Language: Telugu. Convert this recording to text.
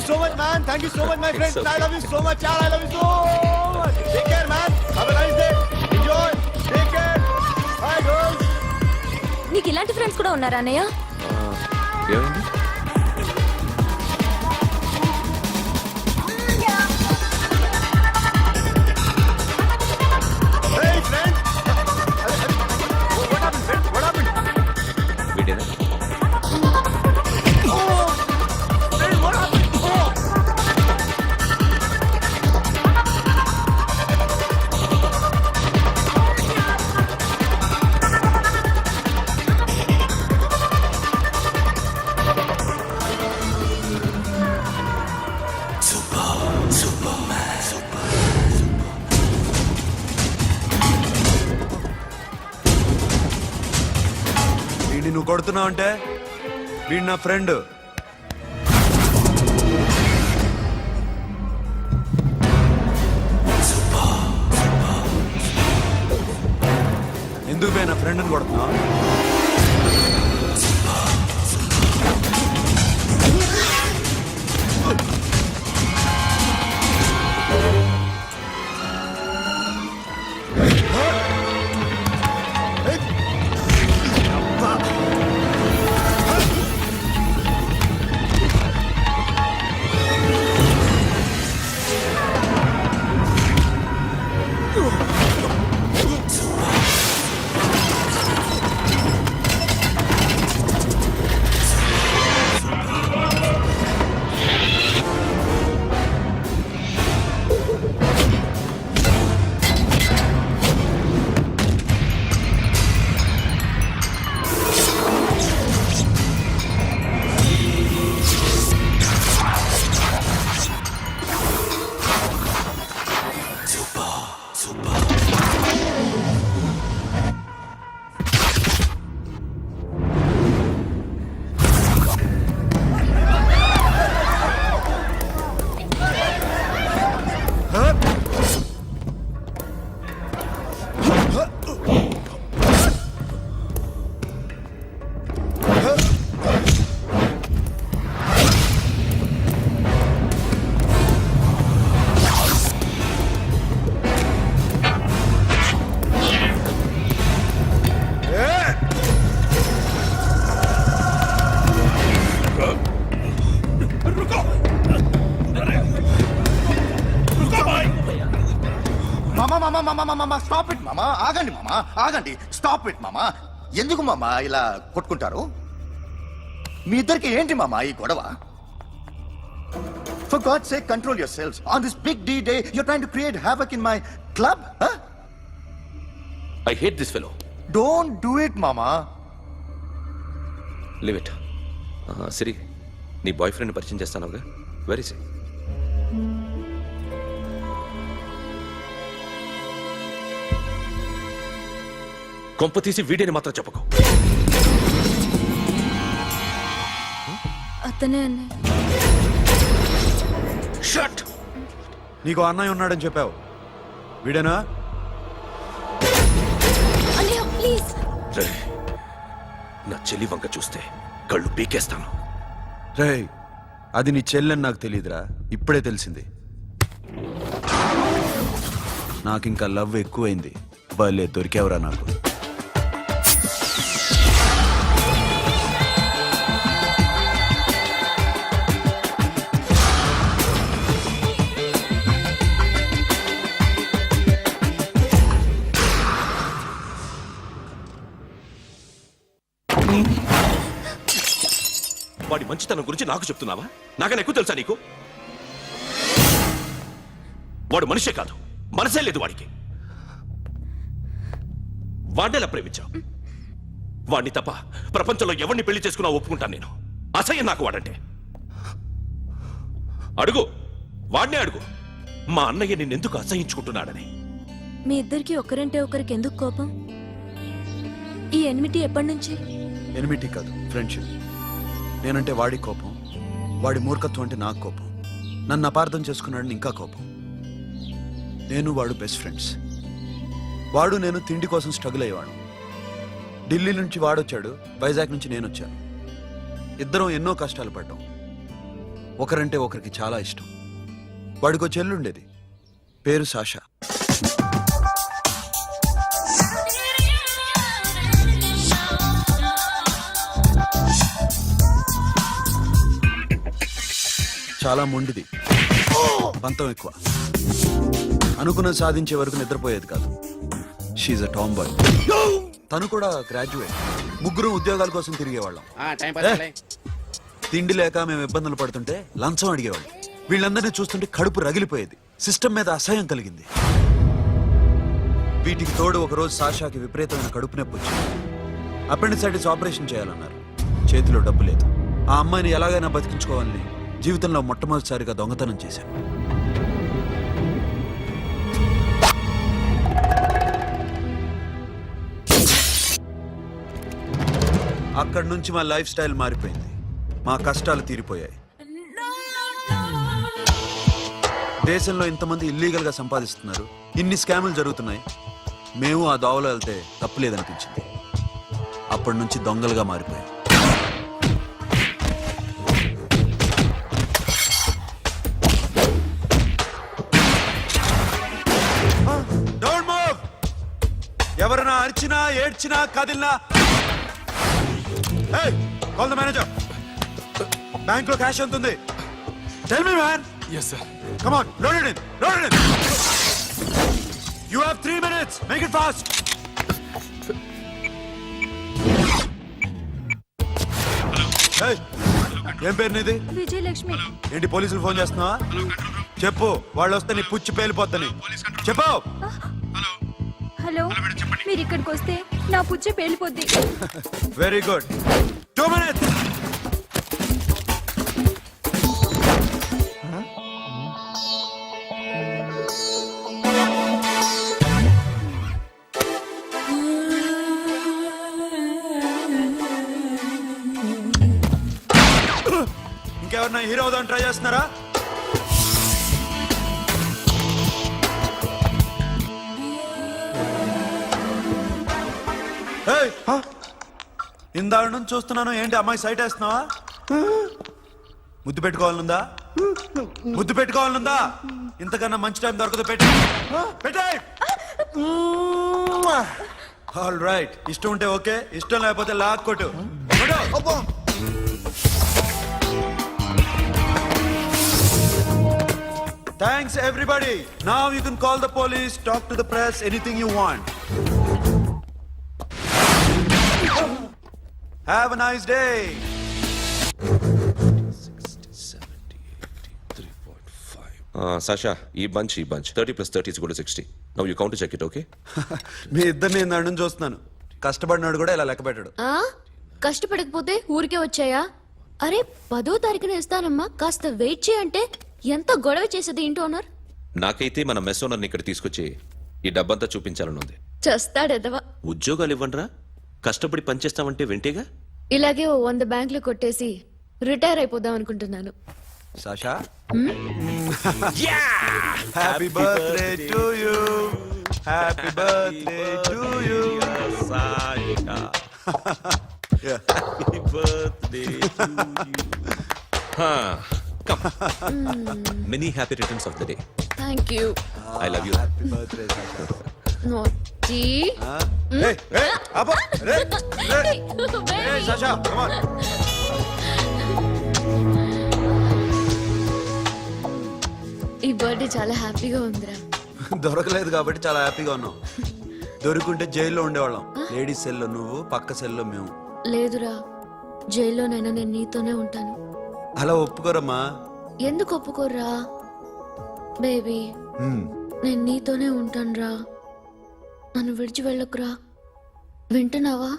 so much, man. Thank you so much, my friend. I love you so much, yaar. I love you so much. Take care, man. Have a nice day. Enjoy. Take care. Bye, girls. నీకు ఇలాంటి ఫ్రెండ్స్ కూడా ఉన్నారా అన్నయ్య? ఏమైంది? Hey, friend. What happened, friend? What happened? వీడేనా? Oh, friend, what happened? Oh. వీడిని నువ్వు కొడుతున్నావు అంటే వీడు నా ఫ్రెండ్. ఎందుకు పోయి నా ఫ్రెండ్ని కొడుతున్నావు? స్టాప్ ఇట్ మామా. ఆగండి మామా, ఆగండి. స్టాప్ ఇట్ మామా. ఎందుకు మామా ఇలా కొట్టుకుంటారు? మీ ఇద్దరికి ఏంటి మామా ఈ గొడవ? For God's sake, control yourselves. On this big D day, you're trying to create havoc in my club? Huh? I hate this fellow. Don't do it, mama. Leave it. సిరి, నీ బాయ్ ఫ్రెండ్ పరిచయం చేస్తానుగా. వెరీ సే. కొంప తీసి వీడిని మాత్రం చెప్పకు. అతనే అన్నయ్య. షట్. నీకు అన్నయ్య ఉన్నాడని చెప్పావు, వీడేనా? అన్నయ్య ప్లీజ్. రే, నా చెల్లి వంక చూస్తే కళ్ళు పీకేస్తాను. రే, అది నీ చెల్లెని నాకు తెలియదురా, ఇప్పుడే తెలిసింది. నాకింకా లవ్ ఎక్కువైంది. భలే దొరికావురా నాకు. వాడి మంచితనం గురించి నాకు చెప్తున్నావా? నాకన్నా ఎక్కువ తెలుసా నీకు? వాడు మనిషే కాదు, మనసే లేదు వాడికి. వాడినేలా ప్రేమించావు? వాడిని తప్ప ప్రపంచంలో ఎవరిని పెళ్లి చేసుకున్నా ఒప్పుకుంటాను నేను. అసహ్యం నాకు వాడంటే. అడుగు, వాడినే అడుగు, మా అన్నయ్య నిన్నెందుకు అసహించుకుంటున్నాడని. మీ ఇద్దరికి ఒకరంటే ఒకరికి ఎందుకు కోపం? ఈ ఎనిమిటి ఎప్పటి నుంచి? ఎనిమిటీ కాదు, ఫ్రెండ్షిప్. నేనంటే వాడి కోపం, వాడి మూర్ఖత్వం అంటే నాకు కోపం. నన్ను అపార్థం చేసుకున్నాడని ఇంకా కోపం. నేను వాడు బెస్ట్ ఫ్రెండ్స్. వాడు నేను తిండి కోసం స్ట్రగుల్ అయ్యేవాడు. ఢిల్లీ నుంచి వాడొచ్చాడు, వైజాగ్ నుంచి నేను వచ్చాను. ఇద్దరం ఎన్నో కష్టాలు పడ్డాం. ఒకరంటే ఒకరికి చాలా ఇష్టం. వాడికో చెల్లుండేది, పేరు సాషా. చాలా మొండిది, పంతం ఎక్కువ. అనుకున్నది సాధించే వరకు నిద్రపోయేది కాదు. She a tomboy. తను కూడా గ్రాడ్యుయేట్. ముగ్గురు ఉద్యోగాల కోసం తిరిగేవాళ్ళం. తిండి లేక మేము ఇబ్బందులు పడుతుంటే లంచం అడిగేవాళ్ళు. వీళ్ళందరినీ చూస్తుంటే కడుపు రగిలిపోయేది. సిస్టమ్ మీద అసహ్యం కలిగింది. వీటికి తోడు ఒకరోజు సాషాకి విపరీతమైన కడుపు నొప్పి వచ్చింది. అపెండిసైటిస్ ఆపరేషన్ చేయాలన్నారు. చేతిలో డబ్బు లేదు. ఆ అమ్మాయిని ఎలాగైనా బతికించుకోవాలని జీవితంలో మొట్టమొదటిసారిగా దొంగతనం చేశాను. అక్కడి నుంచి మా లైఫ్ స్టైల్ మారిపోయింది. మా కష్టాలు తీరిపోయాయి. దేశంలో ఇంతమంది ఇల్లీగల్ గా సంపాదిస్తున్నారు, ఇన్ని స్కాములు జరుగుతున్నాయి. మేము ఆ దోవలో వెళ్తే తప్పులేదనిపించింది. అప్పటి నుంచి దొంగలుగా మారిపోయాం. Don't move! ఎవరైనా అరిచినా ఏడ్చినా కదిలినా కాల్ ద మేనేజర్. బ్యాంక్ లో క్యాష్ ఎంత ఉంది? Tell me man. Yes sir. Come on, load it in, load it in. You have 3 minutes. Make it fast. ఏం పేరు నీది? విజయలక్ష్మి. ఏంటి పోలీసులు ఫోన్ చేస్తున్నావా? చెప్పు, వాళ్ళు వస్తే నీ పుచ్చి పేలిపోద్దని చెప్పు. హలో, మీరు ఇక్కడికి వస్తే నా పుచ్చే పేలిపోద్ది. Very good. 2 minutes. ఇంకెవరన్నా హీరో అవుదామని ట్రై చేస్తున్నారా? ఇందాక నుంచి చూస్తున్నాను. ఏంటి అమ్మాయి సైట్ వేస్తున్నావా? ముద్దు పెట్టుకోవాలనుందా? ముద్దు పెట్టుకోవాలనుందా? ఇంతకన్నా మంచి టైం దొరకదు. పెట్టే. All right. ఇష్టం ఉంటే ఓకే, ఇష్టం లేకపోతే లాక్కొట్టు. Thanks everybody. Now you can call the police, talk to the press, anything you want. Have a nice day. 60, 70, 80, 3.5. Sasha, ఈ bunch 30 plus 30 is equal to 60. Now you count to check it, okay? మీ ఇద్దరిని నేను అడ్డం చూస్తున్నాను. కష్టపడినాడు కూడా ఇలా లెక్క పెట్టాడు. కష్టపడకపోతే ఊరికే వచ్చాయా? అరే 10వ తారీఖున ఇస్తానమ్మా, కాస్త వెయిట్ చేయంటే ఎంత గొడవ చేసేది ఇంటి ఓనర్. నాకైతే మన మెస్ ఓనర్ని ఇక్కడ తీసుకొచ్చి ఈ డబ్బంతా చూపించాలని ఉంది. చస్తాడెదవా. ఉద్యోగాలు ఇవ్వండిరా, కష్టపడి పనిచేస్తామంటే వింటేగా. ఇలాగే ఓ 100 బ్యాంకులు కొట్టేసి రిటైర్ అయిపోదాం అనుకుంటున్నాను. Sasha, happy birthday to you. Happy birthday to you. Sasha. Happy birthday to you. Come. Many happy returns of the day. Thank you. I love you. Happy birthday Sasha. నోటి. అబ్బో రే రే. Hey Sasha, come on. ఈ బర్త్డే చాలా హ్యాపీగా ఉందిరా. దొరకలేదు కాబట్టి చాలా హ్యాపీగా ఉన్నాం. దొరుకుంటే జైల్లో ఉండేవాళ్ళం. లేడీస్ సెల్లో నువ్వు, పక్క సెల్లో మేము. లేదురా, జైల్లోనైనా నేను నీతోనే ఉంటాను. అలా ఒప్పుకోరమ్మా. ఎందుకు ఒప్పుకోర్రా బేబీ? నేను నీతోనే ఉంటానురా. నన్ను విడిచి వెళ్ళకురా. వింటున్నావా?